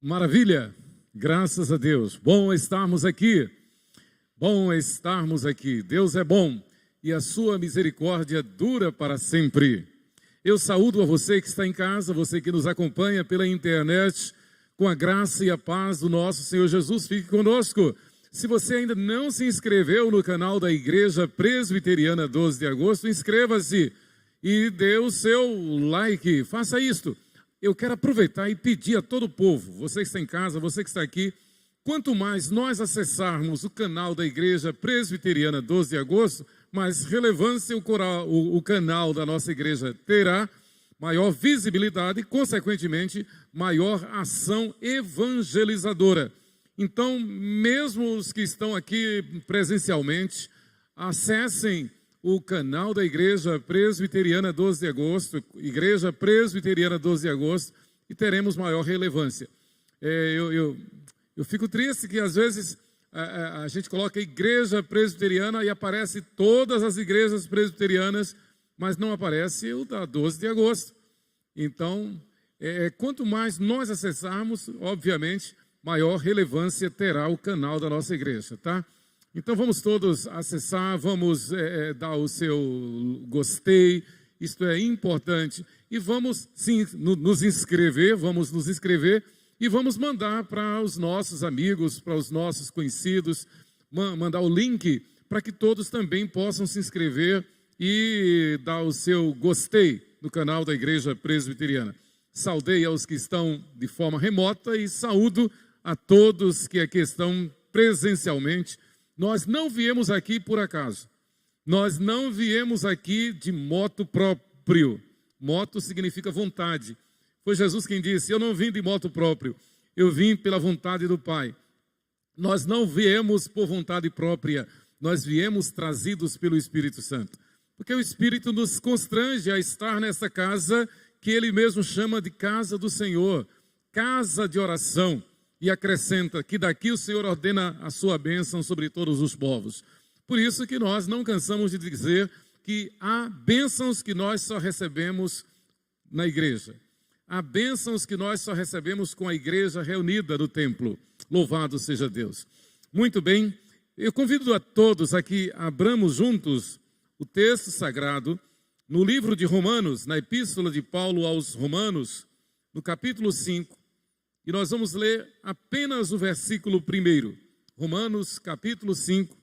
Maravilha, graças a Deus. Bom estarmos aqui. Deus é bom e a sua misericórdia dura para sempre. Eu saúdo a você que está em casa, você que nos acompanha pela internet, com a graça e a paz do nosso Senhor Jesus. Fique conosco. Se você ainda não se inscreveu no canal da Igreja Presbiteriana 12 de Agosto, inscreva-se e dê o seu like. Faça isto. Eu quero aproveitar e pedir a todo o povo, você que está em casa, você que está aqui, quanto mais nós acessarmos o canal da Igreja Presbiteriana 12 de Agosto, mais relevância o canal da nossa igreja terá, maior visibilidade e, consequentemente, maior ação evangelizadora. Então, mesmo os que estão aqui presencialmente, acessem o canal da Igreja Presbiteriana 12 de Agosto, Igreja Presbiteriana 12 de Agosto, e teremos maior relevância. Eu fico triste que às vezes a gente coloca Igreja Presbiteriana e aparece todas as igrejas presbiterianas, mas não aparece o da 12 de agosto. Então, quanto mais nós acessarmos, obviamente, maior relevância terá o canal da nossa igreja, tá? Então vamos todos acessar, vamos dar o seu gostei, isto é importante, e vamos sim nos inscrever e vamos mandar para os nossos amigos, para os nossos conhecidos, mandar o link para que todos também possam se inscrever e dar o seu gostei no canal da Igreja Presbiteriana. Saudei aos que estão de forma remota e saúdo a todos que aqui estão presencialmente. Nós não viemos aqui por acaso. Nós não viemos aqui de moto próprio. Moto significa vontade. Foi Jesus quem disse, eu não vim de moto próprio, eu vim pela vontade do Pai. Nós não viemos por vontade própria, nós viemos trazidos pelo Espírito Santo. Porque o Espírito nos constrange a estar nessa casa que Ele mesmo chama de casa do Senhor, casa de oração. E acrescenta que daqui o Senhor ordena a sua bênção sobre todos os povos. Por isso que nós não cansamos de dizer que há bênçãos que nós só recebemos na igreja. Há bênçãos que nós só recebemos com a igreja reunida no templo. Louvado seja Deus. Muito bem, eu convido a todos a que abramos juntos o texto sagrado no livro de Romanos, na epístola de Paulo aos Romanos, no capítulo 5. E nós vamos ler apenas o versículo 1. Romanos, capítulo 5,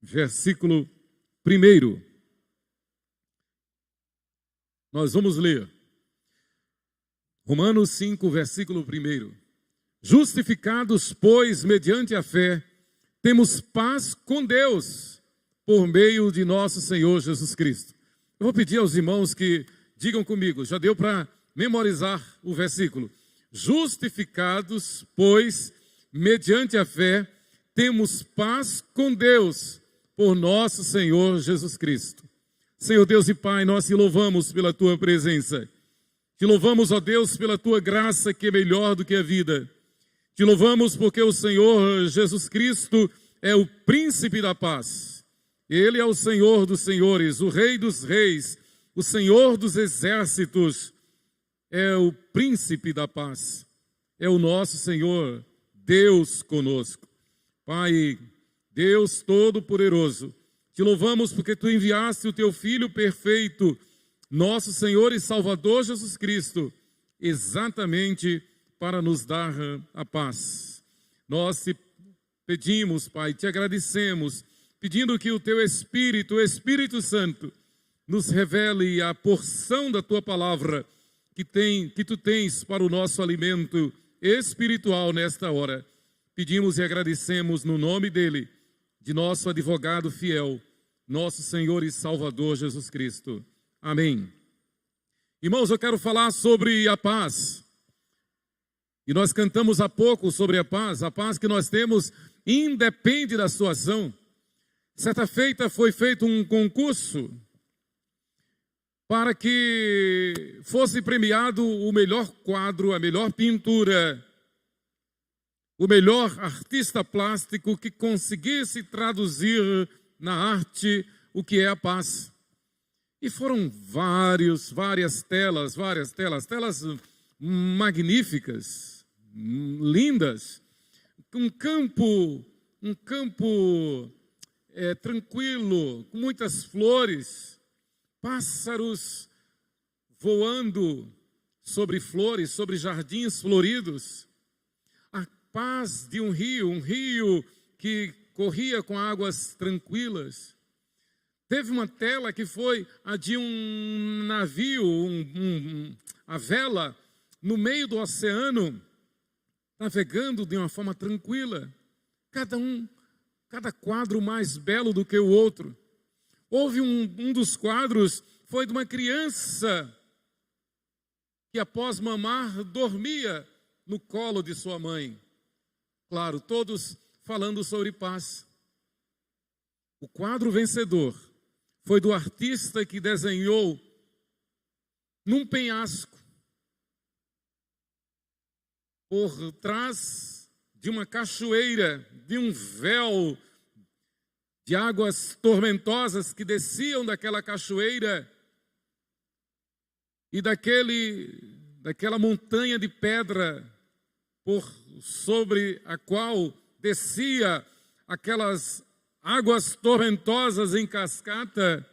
versículo 1. Nós vamos ler. Romanos 5, versículo 1. Justificados, pois, mediante a fé, temos paz com Deus, por meio de nosso Senhor Jesus Cristo. Eu vou pedir aos irmãos que digam comigo, já deu para memorizar o versículo. Justificados, pois, mediante a fé, temos paz com Deus, por nosso Senhor Jesus Cristo. Senhor Deus e Pai, nós te louvamos pela tua presença. Te louvamos, ó Deus, pela tua graça que é melhor do que a vida. Te louvamos porque o Senhor Jesus Cristo é o príncipe da paz. Ele é o Senhor dos senhores, o Rei dos reis, o Senhor dos exércitos. É o príncipe da paz, é o nosso Senhor, Deus conosco. Pai, Deus Todo-Poderoso, te louvamos porque tu enviaste o teu Filho perfeito, nosso Senhor e Salvador Jesus Cristo, exatamente para nos dar a paz. Nós te pedimos, Pai, te agradecemos, pedindo que o teu Espírito, o Espírito Santo, nos revele a porção da tua palavra, que tu tens para o nosso alimento espiritual nesta hora. Pedimos e agradecemos no nome dele, de nosso advogado fiel, nosso Senhor e Salvador Jesus Cristo. Amém. Irmãos, eu quero falar sobre a paz. E nós cantamos há pouco sobre a paz que nós temos independe da sua ação. Certa feita foi feito um concurso para que fosse premiado o melhor quadro, a melhor pintura, o melhor artista plástico que conseguisse traduzir na arte o que é a paz. E foram várias telas magníficas, lindas, um campo tranquilo, com muitas flores, pássaros voando sobre flores, sobre jardins floridos, a paz de um rio que corria com águas tranquilas. Teve uma tela que foi a de um navio, a vela, no meio do oceano, navegando de uma forma tranquila. Cada quadro mais belo do que o outro. Houve um dos quadros, foi de uma criança que após mamar, dormia no colo de sua mãe. Claro, todos falando sobre paz. O quadro vencedor foi do artista que desenhou num penhasco, por trás de uma cachoeira, de um véu de águas tormentosas que desciam daquela cachoeira e daquela montanha de pedra por sobre a qual descia aquelas águas tormentosas em cascata.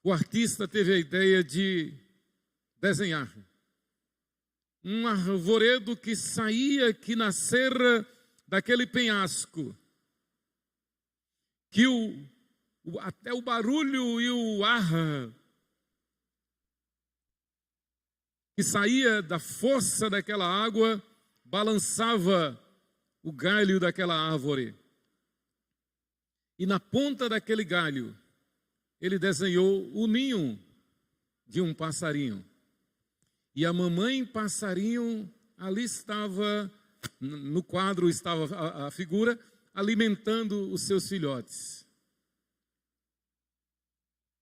O artista teve a ideia de desenhar um arvoredo que nascera daquele penhasco, que até o barulho e o ar que saía da força daquela água balançava o galho daquela árvore. E na ponta daquele galho, ele desenhou o ninho de um passarinho. E a mamãe passarinho, ali estava, no quadro estava a figura, alimentando os seus filhotes.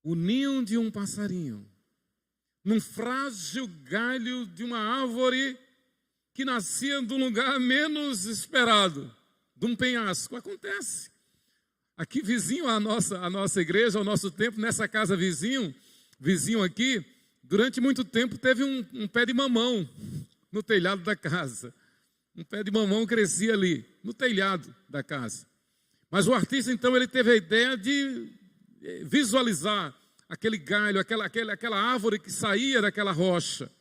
O ninho de um passarinho, num frágil galho de uma árvore que nascia de um lugar menos esperado, de um penhasco. Acontece. Aqui vizinho à nossa igreja, ao nosso templo, nessa casa vizinho aqui, durante muito tempo teve um pé de mamão no telhado da casa. Um pé de mamão crescia ali, no telhado da casa. Mas o artista, então, ele teve a ideia de visualizar aquele galho, aquela árvore que saía daquela rocha.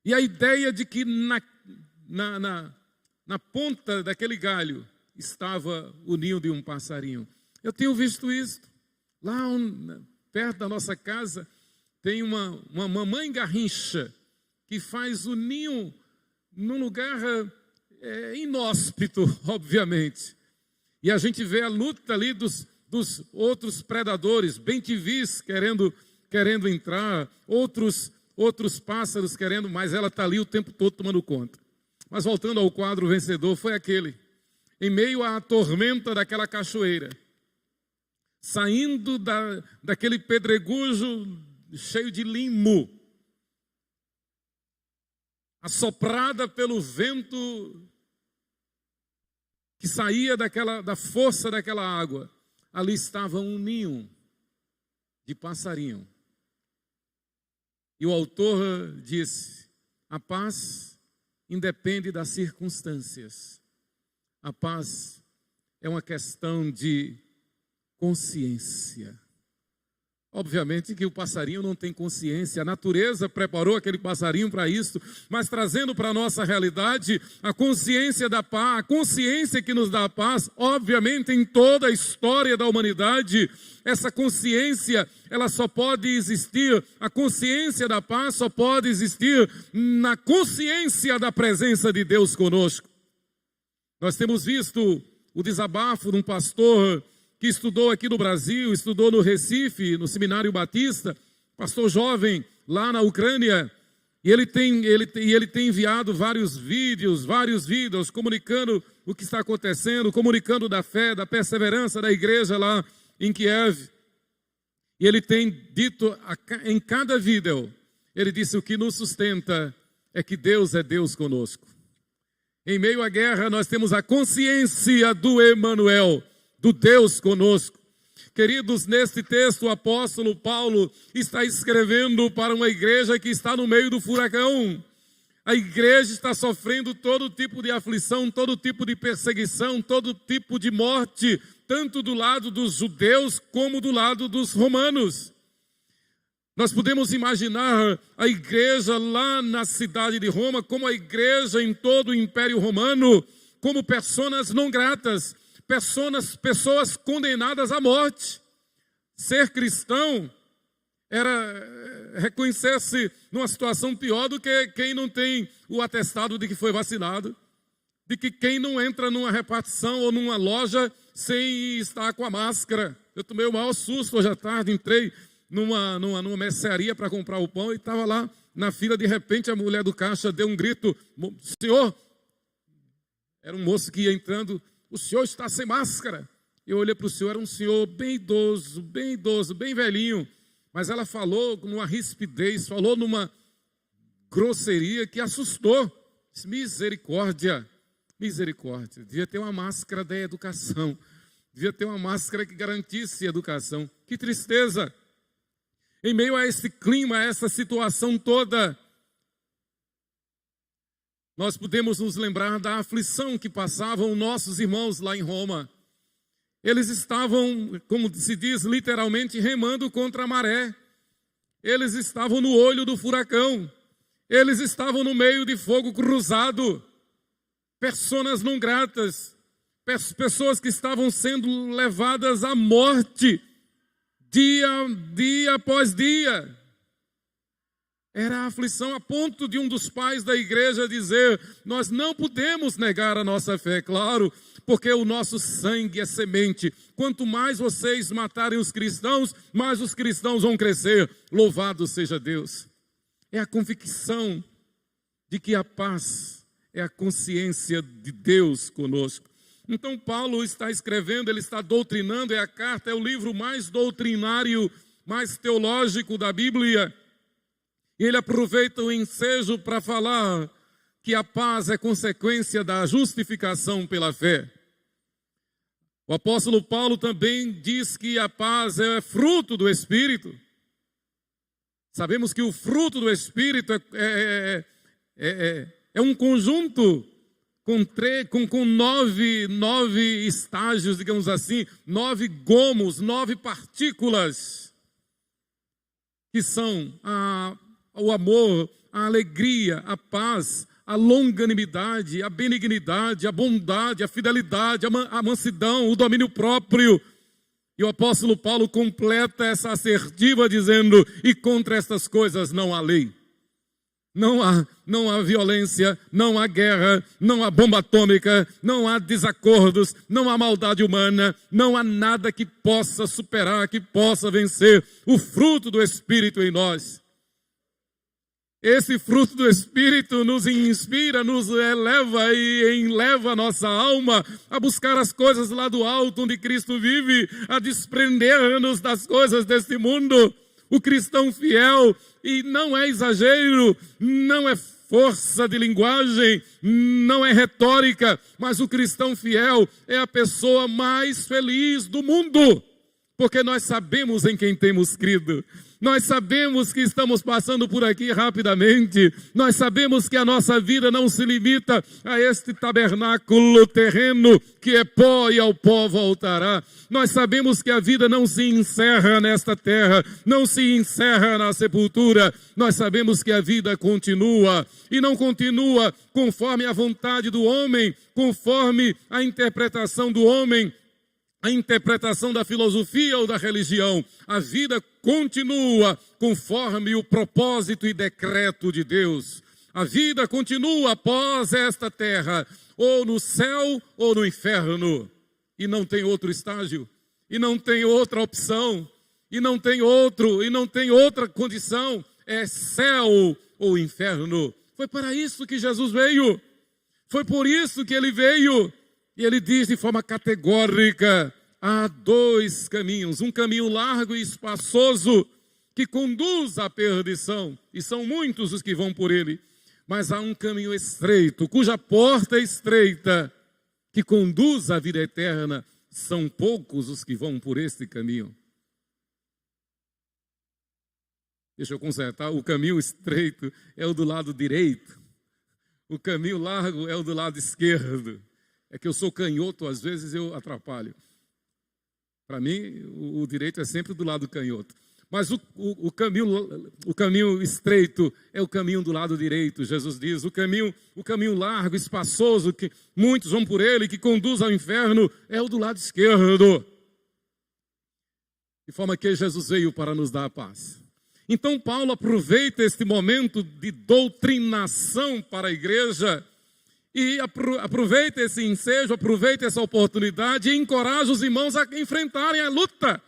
E a ideia de que na ponta daquele galho estava o ninho de um passarinho. Eu tenho visto isso. Lá perto da nossa casa tem uma mamãe garrincha que faz o ninho num lugar inóspito, obviamente. E a gente vê a luta ali dos outros predadores, bem-te-vis querendo entrar, outros pássaros querendo, mas ela está ali o tempo todo tomando conta. Mas voltando ao quadro vencedor, foi aquele, em meio à tormenta daquela cachoeira, saindo daquele pedregulho cheio de limo, assoprada pelo vento que saía da força daquela água, ali estava um ninho de passarinho. E o autor disse: a paz independe das circunstâncias. A paz é uma questão de consciência. Obviamente que o passarinho não tem consciência, a natureza preparou aquele passarinho para isso, mas trazendo para a nossa realidade a consciência da paz, a consciência que nos dá a paz, obviamente em toda a história da humanidade, essa consciência, ela só pode existir, a consciência da paz só pode existir na consciência da presença de Deus conosco. Nós temos visto o desabafo de um pastor que estudou aqui no Brasil, estudou no Recife, no Seminário Batista, pastor jovem lá na Ucrânia, e ele tem enviado vários vídeos comunicando o que está acontecendo, comunicando da fé, da perseverança da igreja lá em Kiev. E ele tem dito em cada vídeo, ele disse: o que nos sustenta é que Deus é Deus conosco. Em meio à guerra nós temos a consciência do Emanuel, do Deus conosco. Queridos, neste texto o apóstolo Paulo está escrevendo para uma igreja que está no meio do furacão. A igreja está sofrendo todo tipo de aflição, todo tipo de perseguição, todo tipo de morte, tanto do lado dos judeus como do lado dos romanos. Nós podemos imaginar a igreja lá na cidade de Roma, como a igreja em todo o Império Romano, como pessoas não gratas, pessoas condenadas à morte. Ser cristão era reconhecer-se numa situação pior do que quem não tem o atestado de que foi vacinado, de que quem não entra numa repartição ou numa loja sem estar com a máscara. Eu tomei o maior susto hoje à tarde, entrei numa mercearia para comprar o pão e estava lá na fila, de repente a mulher do caixa deu um grito: senhor, era um moço que ia entrando, o senhor está sem máscara. Eu olhei para o senhor, era um senhor bem idoso, bem velhinho, mas ela falou numa rispidez, falou numa grosseria que assustou. Misericórdia, misericórdia. Devia ter uma máscara da educação, devia ter uma máscara que garantisse a educação. Que tristeza! Em meio a esse clima, a essa situação toda, nós podemos nos lembrar da aflição que passavam nossos irmãos lá em Roma. Eles estavam, como se diz literalmente, remando contra a maré. Eles estavam no olho do furacão. Eles estavam no meio de fogo cruzado. Pessoas não gratas. Pessoas que estavam sendo levadas à morte dia após dia. Era a aflição a ponto de um dos pais da igreja dizer: nós não podemos negar a nossa fé, claro, porque o nosso sangue é semente. Quanto mais vocês matarem os cristãos, mais os cristãos vão crescer. Louvado seja Deus. É a convicção de que a paz é a consciência de Deus conosco. Então Paulo está escrevendo, ele está doutrinando, a carta é o livro mais doutrinário, mais teológico da Bíblia. E ele aproveita o ensejo para falar que a paz é consequência da justificação pela fé. O apóstolo Paulo também diz que a paz é fruto do Espírito. Sabemos que o fruto do Espírito é um conjunto com nove estágios, digamos assim, 9 gomos, 9 partículas, que são o amor, a alegria, a paz, a longanimidade, a benignidade, a bondade, a fidelidade, a mansidão, o domínio próprio. E o apóstolo Paulo completa essa assertiva dizendo: e contra estas coisas não há lei. Não há violência, não há guerra, não há bomba atômica, não há desacordos, não há maldade humana, não há nada que possa superar, que possa vencer o fruto do Espírito em nós. Esse fruto do Espírito nos inspira, nos eleva e enleva a nossa alma a buscar as coisas lá do alto onde Cristo vive, a desprender-nos das coisas deste mundo. O cristão fiel, e não é exagero, não é força de linguagem, não é retórica, mas o cristão fiel é a pessoa mais feliz do mundo, porque nós sabemos em quem temos crido. Nós sabemos que estamos passando por aqui rapidamente. Nós sabemos que a nossa vida não se limita a este tabernáculo terreno que é pó e ao pó voltará. Nós sabemos que a vida não se encerra nesta terra, não se encerra na sepultura. Nós sabemos que a vida continua e não continua conforme a vontade do homem, conforme a interpretação do homem, a interpretação da filosofia ou da religião. A vida continua conforme o propósito e decreto de Deus. A vida continua após esta terra, ou no céu ou no inferno. E não tem outro estágio, e não tem outra opção, e não tem outra condição. É céu ou inferno. Foi para isso que Jesus veio. Foi por isso que ele veio. E ele diz de forma categórica: há 2 caminhos, um caminho largo e espaçoso que conduz à perdição, e são muitos os que vão por ele, mas há um caminho estreito, cuja porta é estreita, que conduz à vida eterna, são poucos os que vão por este caminho. Deixa eu consertar, o caminho estreito é o do lado direito, O caminho largo é o do lado esquerdo. É que eu sou canhoto, às vezes eu atrapalho. Para mim, o direito é sempre do lado canhoto. Mas o caminho estreito é o caminho do lado direito, Jesus diz. O caminho largo, espaçoso, que muitos vão por ele, que conduz ao inferno, é o do lado esquerdo. De forma que Jesus veio para nos dar a paz. Então Paulo aproveita este momento de doutrinação para a igreja e aproveita esse ensejo, aproveita essa oportunidade e encoraja os irmãos a enfrentarem a luta.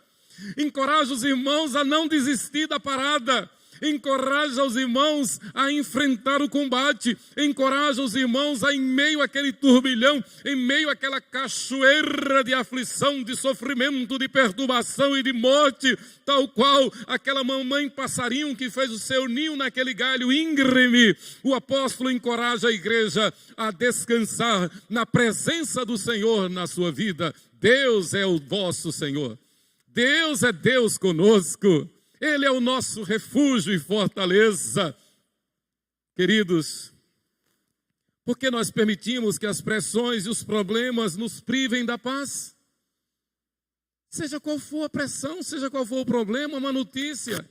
Encoraja os irmãos a não desistir da parada. Encoraja os irmãos a enfrentar o combate. Encoraja os irmãos a, em meio àquele turbilhão, em meio àquela cachoeira de aflição, de sofrimento, de perturbação e de morte, tal qual aquela mamãe passarinho que fez o seu ninho naquele galho íngreme. O apóstolo encoraja a igreja a descansar na presença do Senhor na sua vida. Deus é o vosso Senhor. Deus é Deus conosco. Ele é o nosso refúgio e fortaleza. Queridos, por que nós permitimos que as pressões e os problemas nos privem da paz? Seja qual for a pressão, seja qual for o problema, uma notícia,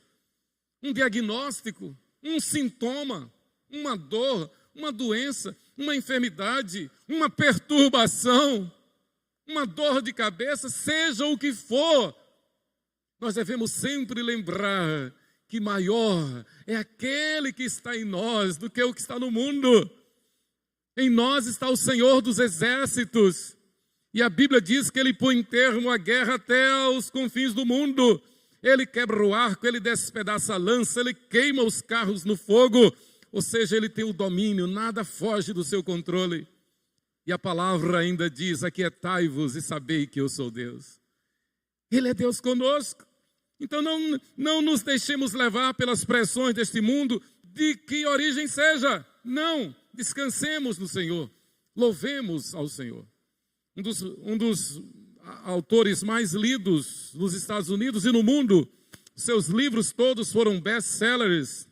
um diagnóstico, um sintoma, uma dor, uma doença, uma enfermidade, uma perturbação, uma dor de cabeça, seja o que for, nós devemos sempre lembrar que maior é aquele que está em nós do que o que está no mundo. Em nós está o Senhor dos exércitos. E a Bíblia diz que Ele põe termo à guerra até aos confins do mundo. Ele quebra o arco, Ele despedaça a lança, Ele queima os carros no fogo. Ou seja, Ele tem o domínio, nada foge do seu controle. E a palavra ainda diz, aquietai-vos e sabei que eu sou Deus. Ele é Deus conosco. Então não nos deixemos levar pelas pressões deste mundo, de que origem seja. Não, descansemos no Senhor, louvemos ao Senhor. Um dos autores mais lidos nos Estados Unidos e no mundo, seus livros todos foram best-sellers,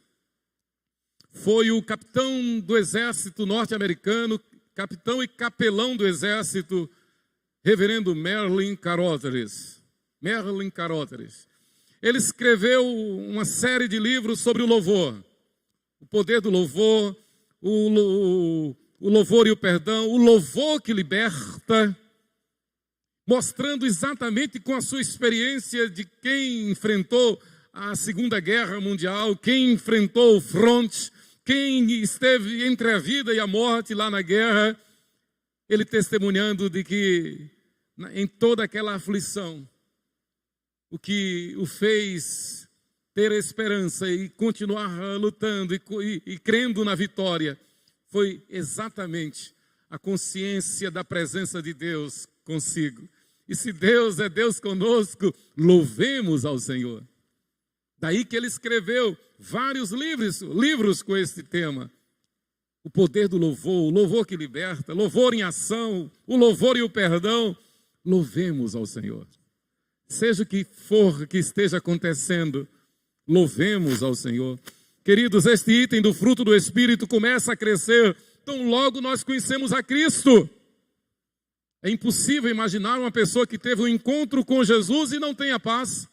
foi o capitão do exército norte-americano, capitão e capelão do exército, reverendo Merlin Carothers. Ele escreveu uma série de livros sobre o louvor, o poder do louvor, o louvor e o perdão, o louvor que liberta, mostrando exatamente com a sua experiência de quem enfrentou a Segunda Guerra Mundial, quem enfrentou o fronte, quem esteve entre a vida e a morte lá na guerra, ele testemunhando de que em toda aquela aflição, o que o fez ter esperança e continuar lutando e crendo na vitória foi exatamente a consciência da presença de Deus consigo. E se Deus é Deus conosco, louvemos ao Senhor. Daí que ele escreveu vários livros com esse tema. O poder do louvor, o louvor que liberta, louvor em ação, o louvor e o perdão. Louvemos ao Senhor. Seja o que for que esteja acontecendo, louvemos ao Senhor. Queridos, este item do fruto do Espírito começa a crescer tão logo nós conhecemos a Cristo. É impossível imaginar uma pessoa que teve um encontro com Jesus e não tenha paz.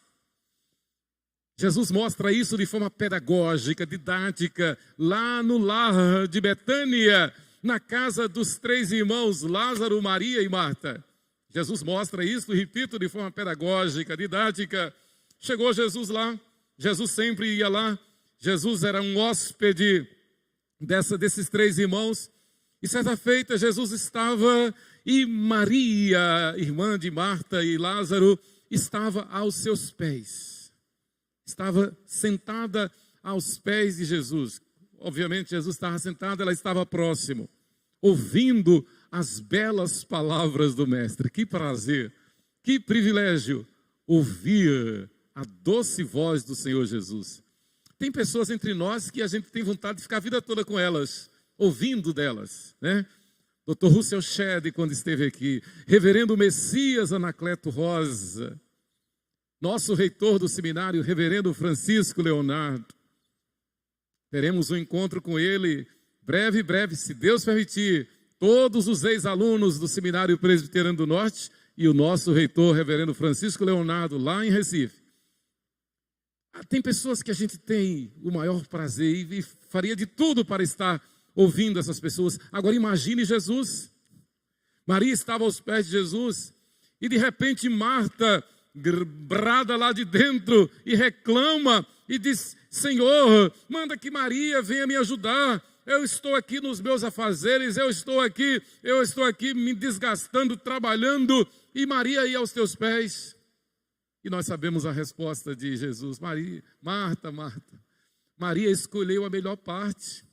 Jesus mostra isso de forma pedagógica, didática, lá no lar de Betânia, na casa dos 3 irmãos, Lázaro, Maria e Marta. Jesus mostra isso, repito, de forma pedagógica, didática. Chegou Jesus lá, Jesus sempre ia lá. Jesus era um hóspede desses 3 irmãos. E certa feita Jesus estava, e Maria, irmã de Marta e Lázaro, estava aos seus pés. Estava sentada aos pés de Jesus. Obviamente Jesus estava sentado, ela estava próximo, ouvindo as belas palavras do Mestre. Que prazer, que privilégio ouvir a doce voz do Senhor Jesus. Tem pessoas entre nós que a gente tem vontade de ficar a vida toda com elas, ouvindo delas, né? Dr. Russell Shedd, quando esteve aqui, Reverendo Messias Anacleto Rosa, nosso reitor do seminário, Reverendo Francisco Leonardo. Teremos um encontro com ele breve, se Deus permitir, todos os ex-alunos do Seminário Presbiteriano do Norte e o nosso reitor, reverendo Francisco Leonardo, lá em Recife. Tem pessoas que a gente tem o maior prazer e faria de tudo para estar ouvindo essas pessoas. Agora imagine Jesus. Maria estava aos pés de Jesus e de repente Marta brada lá de dentro e reclama e diz: Senhor, manda que Maria venha me ajudar. Eu estou aqui nos meus afazeres, eu estou aqui me desgastando, trabalhando, e Maria ia aos teus pés. E nós sabemos a resposta de Jesus: Marta, Maria escolheu a melhor parte.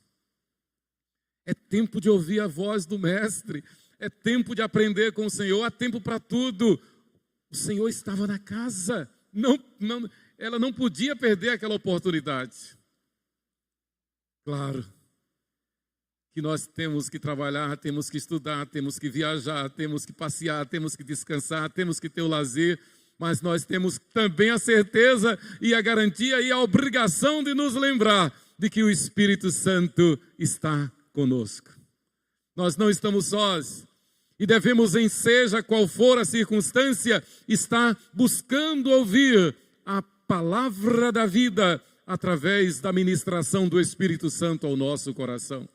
É tempo de ouvir a voz do Mestre, é tempo de aprender com o Senhor, há tempo para tudo. O Senhor estava na casa, ela não podia perder aquela oportunidade. Claro que nós temos que trabalhar, temos que estudar, temos que viajar, temos que passear, temos que descansar, temos que ter o lazer, mas nós temos também a certeza e a garantia e a obrigação de nos lembrar de que o Espírito Santo está conosco. Nós não estamos sós e devemos, em seja qual for a circunstância, estar buscando ouvir a palavra da vida através da ministração do Espírito Santo ao nosso coração.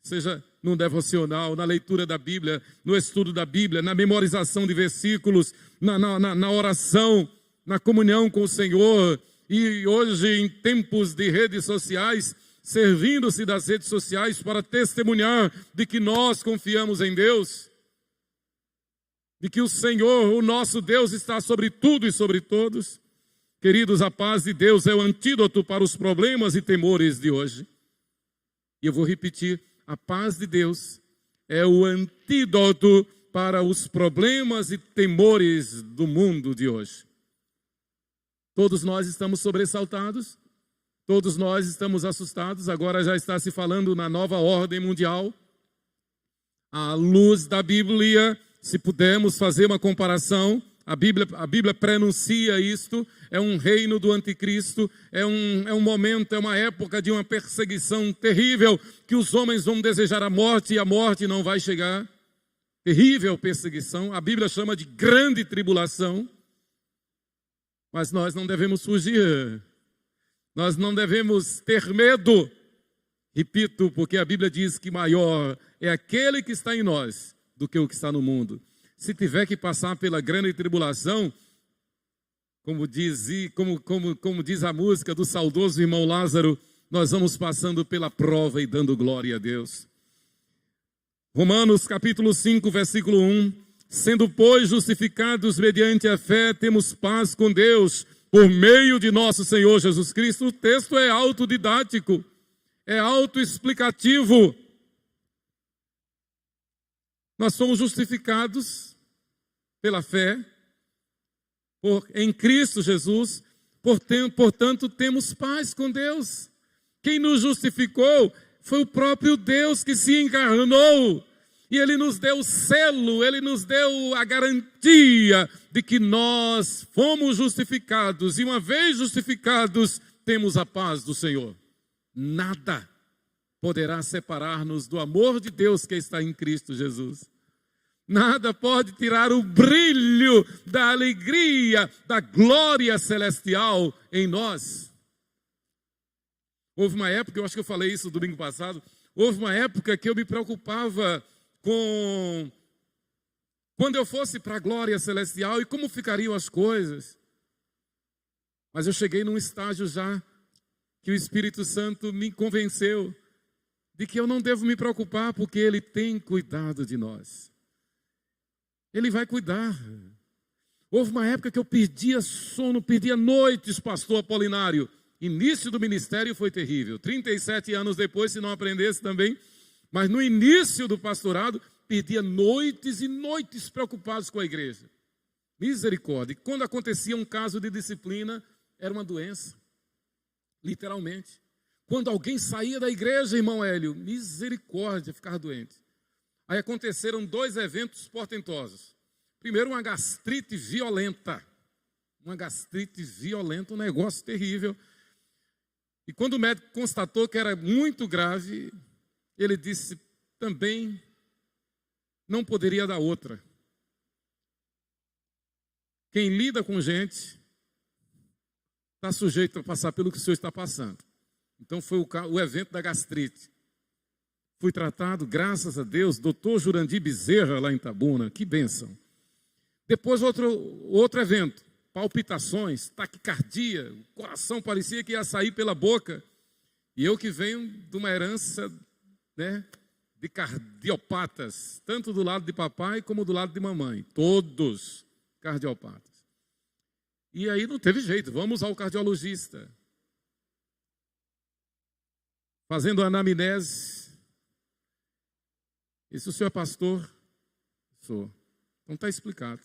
Seja no devocional, na leitura da Bíblia, no estudo da Bíblia, na memorização de versículos, na oração, na comunhão com o Senhor. E hoje, em tempos de redes sociais, servindo-se das redes sociais para testemunhar de que nós confiamos em Deus, de que o Senhor, o nosso Deus, está sobre tudo e sobre todos. Queridos, a paz de Deus é o antídoto para os problemas e temores de hoje. E eu vou repetir: a paz de Deus é o antídoto para os problemas e temores do mundo de hoje. Todos nós estamos sobressaltados, todos nós estamos assustados. Agora já está se falando na nova ordem mundial. À luz da Bíblia, se pudermos fazer uma comparação, a Bíblia prenuncia isto, é um reino do anticristo, é um momento, é uma época de uma perseguição terrível, que os homens vão desejar a morte e a morte não vai chegar. Terrível perseguição, a Bíblia chama de grande tribulação, mas nós não devemos fugir, nós não devemos ter medo, repito, porque a Bíblia diz que maior é aquele que está em nós do que o que está no mundo. Se tiver que passar pela grande tribulação, como diz a música do saudoso irmão Lázaro, nós vamos passando pela prova e dando glória a Deus. Romanos capítulo 5, versículo 1. Sendo, pois, justificados mediante a fé, temos paz com Deus, por meio de nosso Senhor Jesus Cristo. O texto é autodidático, é autoexplicativo. Nós somos justificados pela fé, em Cristo Jesus, portanto temos paz com Deus. Quem nos justificou foi o próprio Deus que se encarnou, e Ele nos deu o selo, Ele nos deu a garantia de que nós fomos justificados, e uma vez justificados, temos a paz do Senhor. Nada poderá separar-nos do amor de Deus que está em Cristo Jesus. Nada pode tirar o brilho da alegria, da glória celestial em nós. Houve uma época, eu acho que eu falei isso domingo passado, houve uma época que eu me preocupava com quando eu fosse para a glória celestial e como ficariam as coisas. Mas eu cheguei num estágio já que o Espírito Santo me convenceu de que eu não devo me preocupar, porque Ele tem cuidado de nós. Ele vai cuidar. Houve uma época que eu perdia sono, perdia noites, pastor Apolinário. Início do ministério foi terrível. 37 anos depois, se não aprendesse também. Mas no início do pastorado, perdia noites e noites preocupados com a igreja. Misericórdia. E quando acontecia um caso de disciplina, era uma doença. Literalmente. Quando alguém saía da igreja, irmão Hélio, misericórdia, ficava doente. Aí aconteceram 2 eventos portentosos. Primeiro, uma gastrite violenta. Um negócio terrível. E quando o médico constatou que era muito grave, ele disse também, não poderia dar outra. Quem lida com gente está sujeito a passar pelo que o senhor está passando. Então foi o evento da gastrite. Fui tratado, graças a Deus, doutor Jurandir Bezerra, lá em Itabuna, que bênção. Depois outro evento, palpitações, taquicardia, o coração parecia que ia sair pela boca. E eu que venho de uma herança, né, de cardiopatas, tanto do lado de papai como do lado de mamãe, todos cardiopatas. E aí não teve jeito, vamos ao cardiologista. Fazendo a anamnese, disse: o senhor é pastor? Sou. Então está explicado.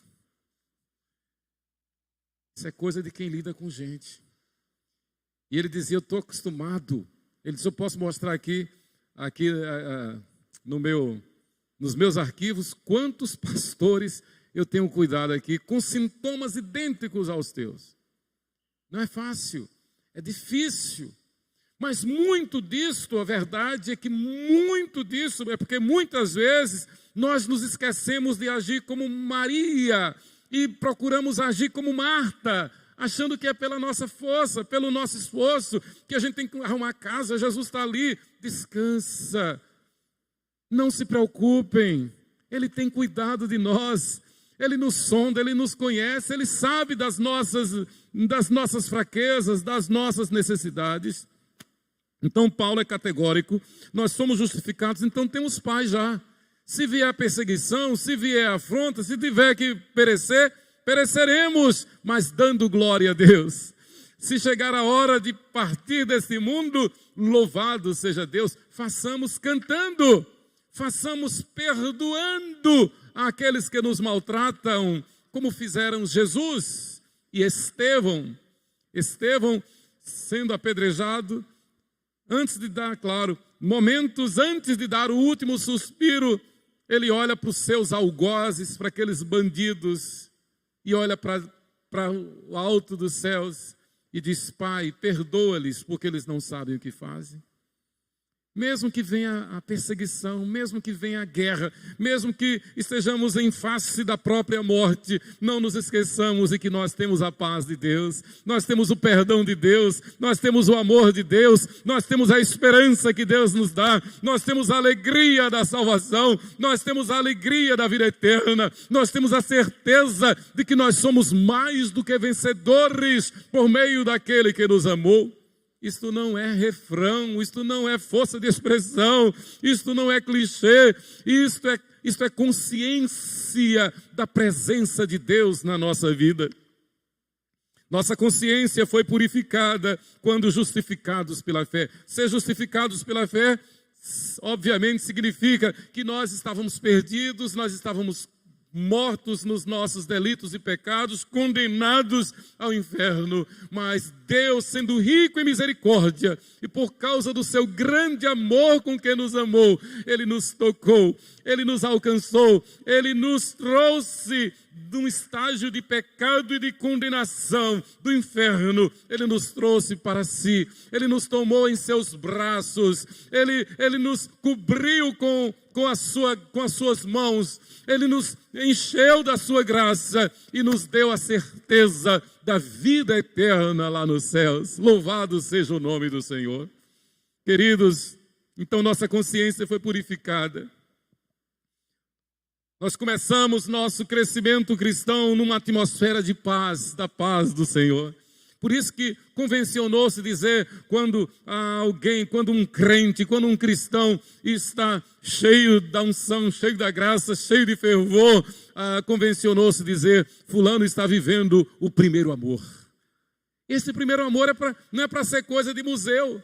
Isso é coisa de quem lida com gente. E ele dizia: eu estou acostumado. Ele disse: eu posso mostrar aqui nos meus arquivos, quantos pastores eu tenho cuidado aqui, com sintomas idênticos aos teus. Não é fácil, é difícil. Mas muito disso, a verdade é que muito disso é porque muitas vezes nós nos esquecemos de agir como Maria e procuramos agir como Marta, achando que é pela nossa força, pelo nosso esforço, que a gente tem que arrumar a casa. Jesus está ali, descansa. Não se preocupem, Ele tem cuidado de nós. Ele nos sonda, Ele nos conhece, Ele sabe das nossas fraquezas, das nossas necessidades. Então Paulo é categórico, nós somos justificados, então temos paz já. Se vier a perseguição, se vier a afronta, se tiver que perecer, pereceremos, mas dando glória a Deus. Se chegar a hora de partir desse mundo, louvado seja Deus, façamos cantando, façamos perdoando aqueles que nos maltratam, como fizeram Jesus e Estevão. Estevão sendo apedrejado, antes de dar, claro, momentos antes de dar o último suspiro, ele olha para os seus algozes, para aqueles bandidos, e olha para o alto dos céus e diz: Pai, perdoa-lhes, porque eles não sabem o que fazem. Mesmo que venha a perseguição, mesmo que venha a guerra, mesmo que estejamos em face da própria morte, não nos esqueçamos de que nós temos a paz de Deus, nós temos o perdão de Deus, nós temos o amor de Deus, nós temos a esperança que Deus nos dá, nós temos a alegria da salvação, nós temos a alegria da vida eterna, nós temos a certeza de que nós somos mais do que vencedores por meio daquele que nos amou. Isto não é refrão, isto não é força de expressão, isto não é clichê, isto é consciência da presença de Deus na nossa vida. Nossa consciência foi purificada quando justificados pela fé. Ser justificados pela fé, obviamente, significa que nós estávamos perdidos, nós estávamos mortos nos nossos delitos e pecados, condenados ao inferno, mas Deus, sendo rico em misericórdia, e por causa do seu grande amor com que nos amou, Ele nos tocou, Ele nos alcançou, Ele nos trouxe de um estágio de pecado e de condenação do inferno, Ele nos trouxe para si, Ele nos tomou em seus braços, Ele nos cobriu com as suas mãos, Ele nos encheu da sua graça e nos deu a certeza da vida eterna lá nos céus. Louvado seja o nome do Senhor. Queridos, então nossa consciência foi purificada. Nós começamos nosso crescimento cristão numa atmosfera de paz, da paz do Senhor. Por isso que convencionou-se dizer, quando um crente, quando um cristão está cheio da unção, cheio da graça, cheio de fervor, convencionou-se dizer: fulano está vivendo o primeiro amor. Esse primeiro amor não é para ser coisa de museu,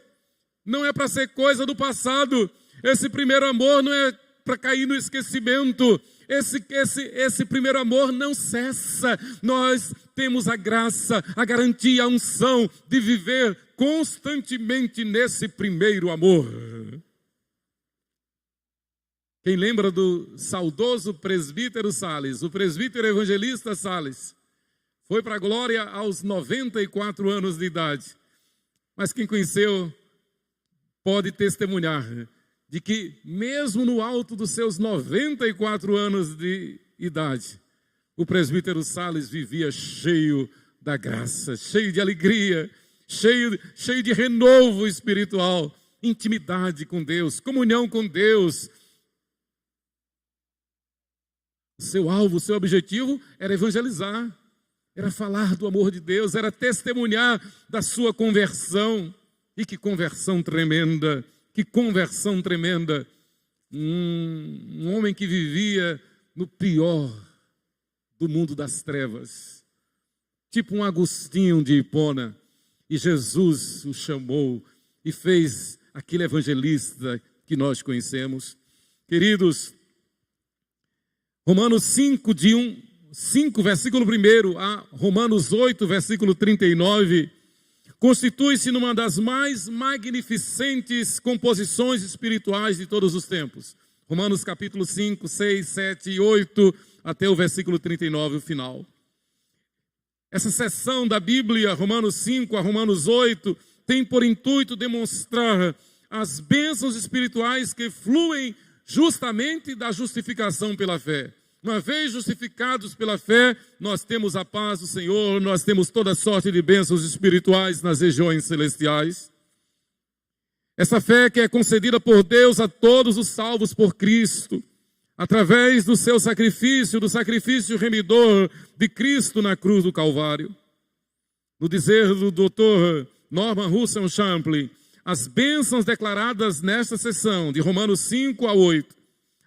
não é para ser coisa do passado. Esse primeiro amor não é para cair no esquecimento. Esse primeiro amor não cessa. Nós temos a graça, a garantia, a unção de viver constantemente nesse primeiro amor. Quem lembra do saudoso presbítero Salles, o presbítero evangelista Salles, foi para a glória aos 94 anos de idade. Mas quem conheceu pode testemunhar de que mesmo no alto dos seus 94 anos de idade, o presbítero Sales vivia cheio da graça, cheio de alegria, cheio de renovo espiritual, intimidade com Deus, comunhão com Deus. Seu alvo, seu objetivo era evangelizar, era falar do amor de Deus, era testemunhar da sua conversão. E que conversão tremenda, que conversão tremenda. Um homem que vivia no pior do mundo das trevas, tipo um Agostinho de Hipona, e Jesus o chamou e fez aquele evangelista que nós conhecemos. Queridos, Romanos 5, versículo 1 a Romanos 8, versículo 39, constitui-se numa das mais magnificentes composições espirituais de todos os tempos. Romanos capítulo 5, 6, 7 e 8, até o versículo 39, o final. Essa seção da Bíblia, Romanos 5 a Romanos 8, tem por intuito demonstrar as bênçãos espirituais que fluem justamente da justificação pela fé. Uma vez justificados pela fé, nós temos a paz do Senhor, nós temos toda sorte de bênçãos espirituais nas regiões celestiais. Essa fé que é concedida por Deus a todos os salvos por Cristo, através do seu sacrifício, do sacrifício remidor de Cristo na cruz do Calvário. No dizer do Dr. Norman Russell Champlin, as bênçãos declaradas nesta seção, de Romanos 5 a 8,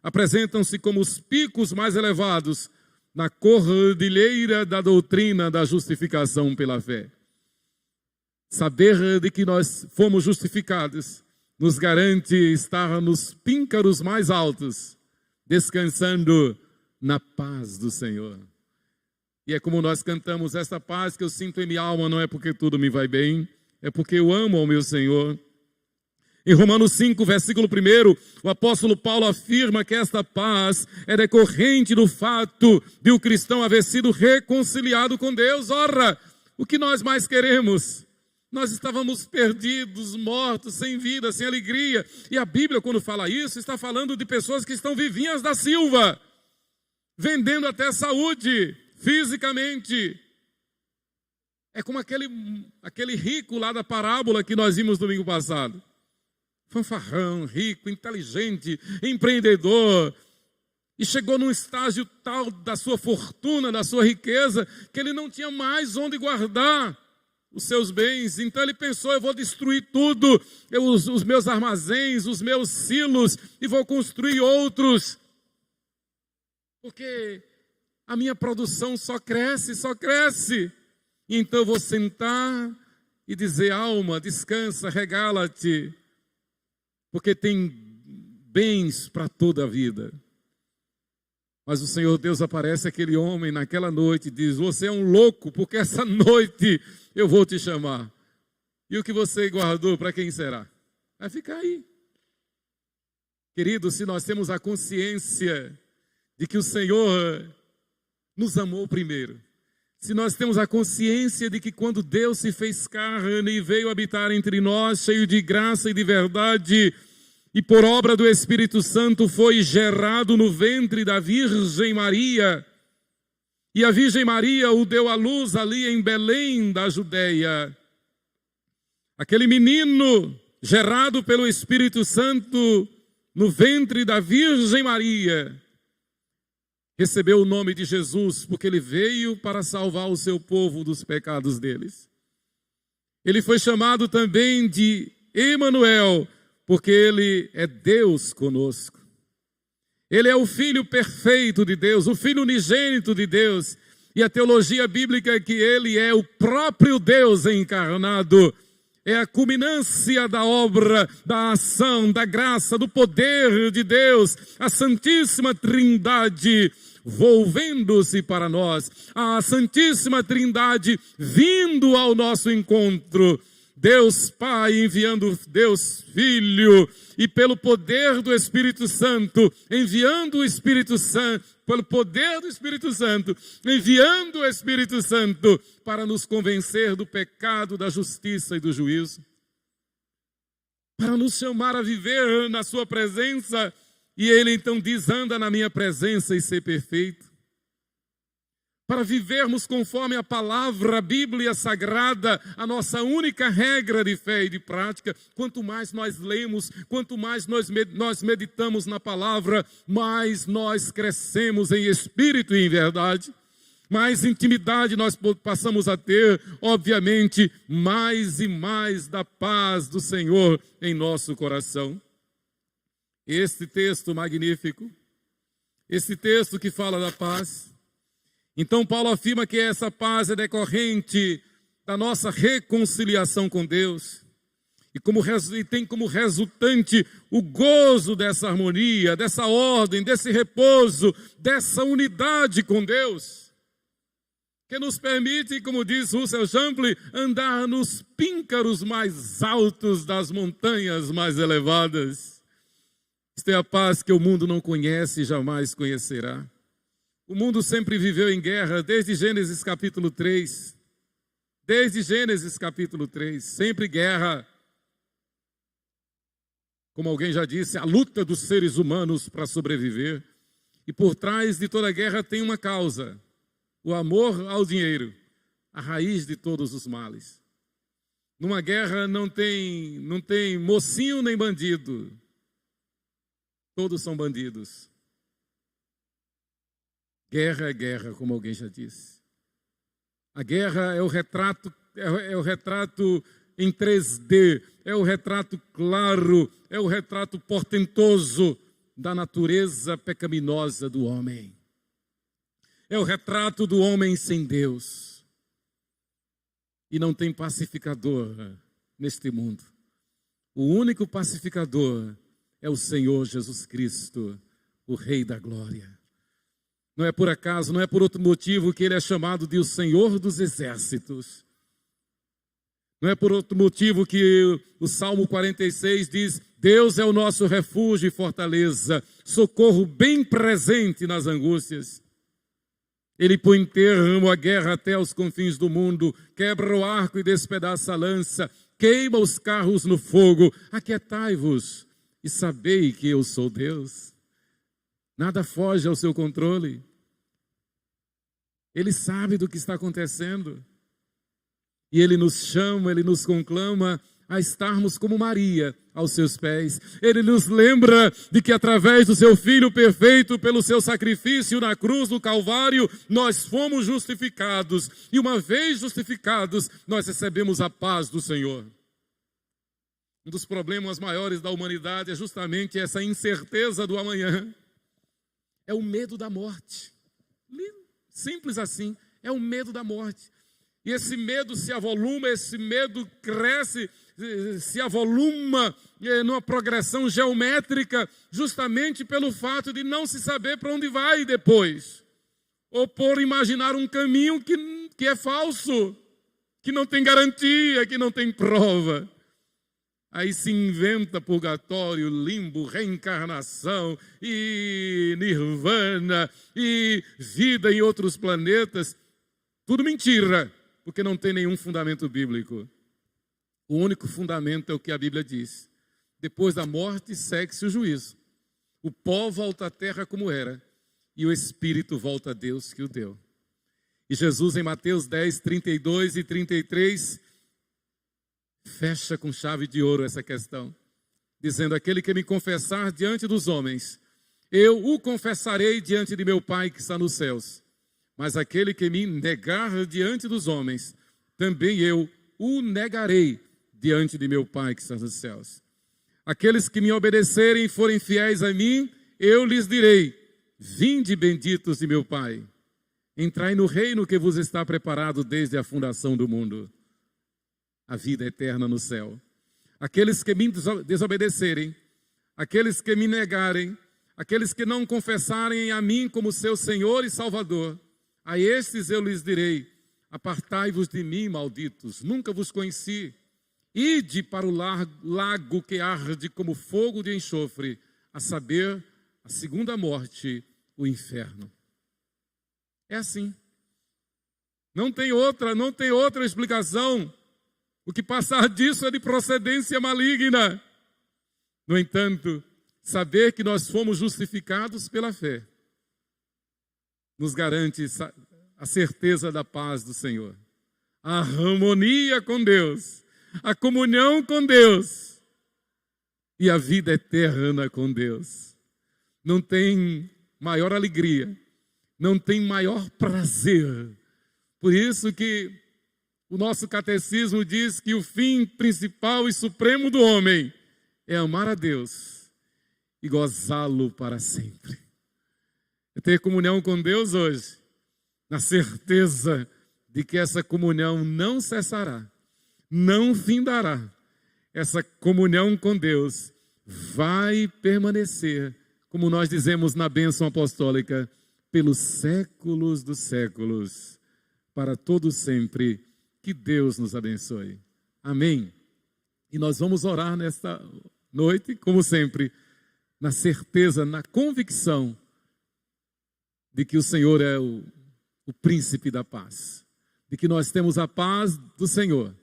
apresentam-se como os picos mais elevados na cordilheira da doutrina da justificação pela fé. Saber de que nós fomos justificados nos garante estar nos píncaros mais altos, descansando na paz do Senhor. E é como nós cantamos, esta paz que eu sinto em minha alma não é porque tudo me vai bem, é porque eu amo ao meu Senhor. Em Romanos 5, versículo 1, o apóstolo Paulo afirma que esta paz é decorrente do fato de o cristão haver sido reconciliado com Deus. Ora, o que nós mais queremos? Nós estávamos perdidos, mortos, sem vida, sem alegria. E a Bíblia, quando fala isso, está falando de pessoas que estão vivinhas da Silva, vendendo até saúde, fisicamente. É como aquele rico lá da parábola que nós vimos domingo passado. Fanfarrão, rico, inteligente, empreendedor, e chegou num estágio tal da sua fortuna, da sua riqueza, que ele não tinha mais onde guardar os seus bens. Então ele pensou, eu vou destruir tudo, os meus armazéns, os meus silos, e vou construir outros, porque a minha produção só cresce, só cresce. E então eu vou sentar e dizer, alma, descansa, regala-te, porque tem bens para toda a vida. Mas o Senhor Deus aparece aquele homem naquela noite e diz, você é um louco, porque essa noite eu vou te chamar. E o que você guardou, para quem será? Vai ficar aí. Querido, se nós temos a consciência de que o Senhor nos amou primeiro, se nós temos a consciência de que quando Deus se fez carne e veio habitar entre nós, cheio de graça e de verdade, e por obra do Espírito Santo foi gerado no ventre da Virgem Maria, e a Virgem Maria o deu à luz ali em Belém da Judeia. Aquele menino gerado pelo Espírito Santo no ventre da Virgem Maria recebeu o nome de Jesus, porque ele veio para salvar o seu povo dos pecados deles. Ele foi chamado também de Emanuel, porque ele é Deus conosco. Ele é o Filho perfeito de Deus, o Filho unigênito de Deus. E a teologia bíblica é que ele é o próprio Deus encarnado. É a culminância da obra, da ação, da graça, do poder de Deus, a Santíssima Trindade volvendo-se para nós, a Santíssima Trindade vindo ao nosso encontro, Deus Pai enviando Deus Filho, e pelo poder do Espírito Santo, enviando o Espírito Santo, pelo poder do Espírito Santo, enviando o Espírito Santo para nos convencer do pecado, da justiça e do juízo. para nos chamar a viver na sua presença. E ele então diz: anda na minha presença e ser perfeito. Para vivermos conforme a palavra, a Bíblia Sagrada, a nossa única regra de fé e de prática. Quanto mais nós lemos, quanto mais nós meditamos na palavra, mais nós crescemos em espírito e em verdade. Mais intimidade nós passamos a ter, obviamente, mais e mais da paz do Senhor em nosso coração. Este texto magnífico, esse texto que fala da paz. Então Paulo afirma que essa paz é decorrente da nossa reconciliação com Deus e tem como resultante o gozo dessa harmonia, dessa ordem, desse repouso, dessa unidade com Deus, que nos permite, como diz Russell Champlin, andar nos píncaros mais altos das montanhas mais elevadas. Esta é a paz que o mundo não conhece e jamais conhecerá. O mundo sempre viveu em guerra, desde Gênesis capítulo 3. Desde Gênesis capítulo 3, sempre guerra. Como alguém já disse, a luta dos seres humanos para sobreviver. E por trás de toda guerra tem uma causa: o amor ao dinheiro, a raiz de todos os males. Numa guerra não tem mocinho nem bandido. Todos são bandidos. Guerra é guerra, como alguém já disse. A guerra é o retrato em 3D, é o retrato claro, é o retrato portentoso da natureza pecaminosa do homem. É o retrato do homem sem Deus. E não tem pacificador neste mundo. O único pacificador é o Senhor Jesus Cristo, o Rei da Glória. Não é por acaso, não é por outro motivo que ele é chamado de o Senhor dos Exércitos. Não é por outro motivo que o Salmo 46 diz: Deus é o nosso refúgio e fortaleza, socorro bem presente nas angústias. Ele põe termo à guerra até os confins do mundo, quebra o arco e despedaça a lança, queima os carros no fogo. Aquietai-vos e sabei que eu sou Deus. Nada foge ao seu controle. Ele sabe do que está acontecendo. E Ele nos chama, Ele nos conclama a estarmos como Maria aos seus pés. Ele nos lembra de que através do seu Filho perfeito, pelo seu sacrifício na cruz do Calvário, nós fomos justificados. E uma vez justificados, nós recebemos a paz do Senhor. Um dos problemas maiores da humanidade é justamente essa incerteza do amanhã. É o medo da morte. Simples assim, é o medo da morte. E esse medo se avoluma, esse medo cresce, se avoluma numa progressão geométrica, justamente pelo fato de não se saber para onde vai depois. Ou por imaginar um caminho que é falso, que não tem garantia, que não tem prova. Aí se inventa purgatório, limbo, reencarnação e nirvana e vida em outros planetas. Tudo mentira, porque não tem nenhum fundamento bíblico. O único fundamento é o que a Bíblia diz. Depois da morte, segue-se o juízo. O pó volta à terra como era e o Espírito volta a Deus que o deu. E Jesus em Mateus 10, 32 e 33... fecha com chave de ouro essa questão, dizendo: aquele que me confessar diante dos homens, eu o confessarei diante de meu Pai que está nos céus. Mas aquele que me negar diante dos homens, também eu o negarei diante de meu Pai que está nos céus. Aqueles que me obedecerem e forem fiéis a mim, eu lhes direi: vinde benditos de meu Pai, entrai no reino que vos está preparado desde a fundação do mundo. A vida eterna no céu. Aqueles que me desobedecerem, aqueles que me negarem, aqueles que não confessarem a mim como seu Senhor e Salvador, a estes eu lhes direi: apartai-vos de mim, malditos, nunca vos conheci. Ide para o lago que arde como fogo de enxofre, a saber, a segunda morte, o inferno. É assim. Não tem outra explicação. O que passar disso é de procedência maligna. No entanto, saber que nós fomos justificados pela fé nos garante a certeza da paz do Senhor, a harmonia com Deus, a comunhão com Deus e a vida eterna com Deus. Não tem maior alegria, não tem maior prazer. Por isso que o nosso catecismo diz que o fim principal e supremo do homem é amar a Deus e gozá-lo para sempre. É ter comunhão com Deus hoje, na certeza de que essa comunhão não cessará, não findará. Essa comunhão com Deus vai permanecer, como nós dizemos na bênção apostólica, pelos séculos dos séculos, para todo sempre. Que Deus nos abençoe. Amém. E nós vamos orar nesta noite, como sempre, na certeza, na convicção de que o Senhor é o príncipe da paz, de que nós temos a paz do Senhor,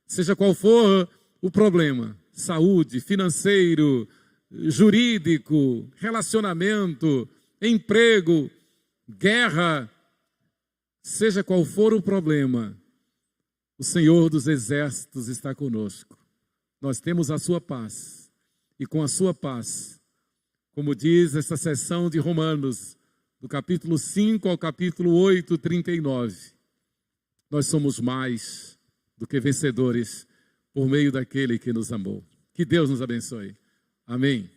seja qual for o problema, saúde, financeiro, jurídico, relacionamento, emprego, guerra, seja qual for o problema, o Senhor dos exércitos está conosco. Nós temos a sua paz, e com a sua paz, como diz essa seção de Romanos, do capítulo 5 ao capítulo 8, 39, nós somos mais do que vencedores por meio daquele que nos amou. Que Deus nos abençoe. Amém.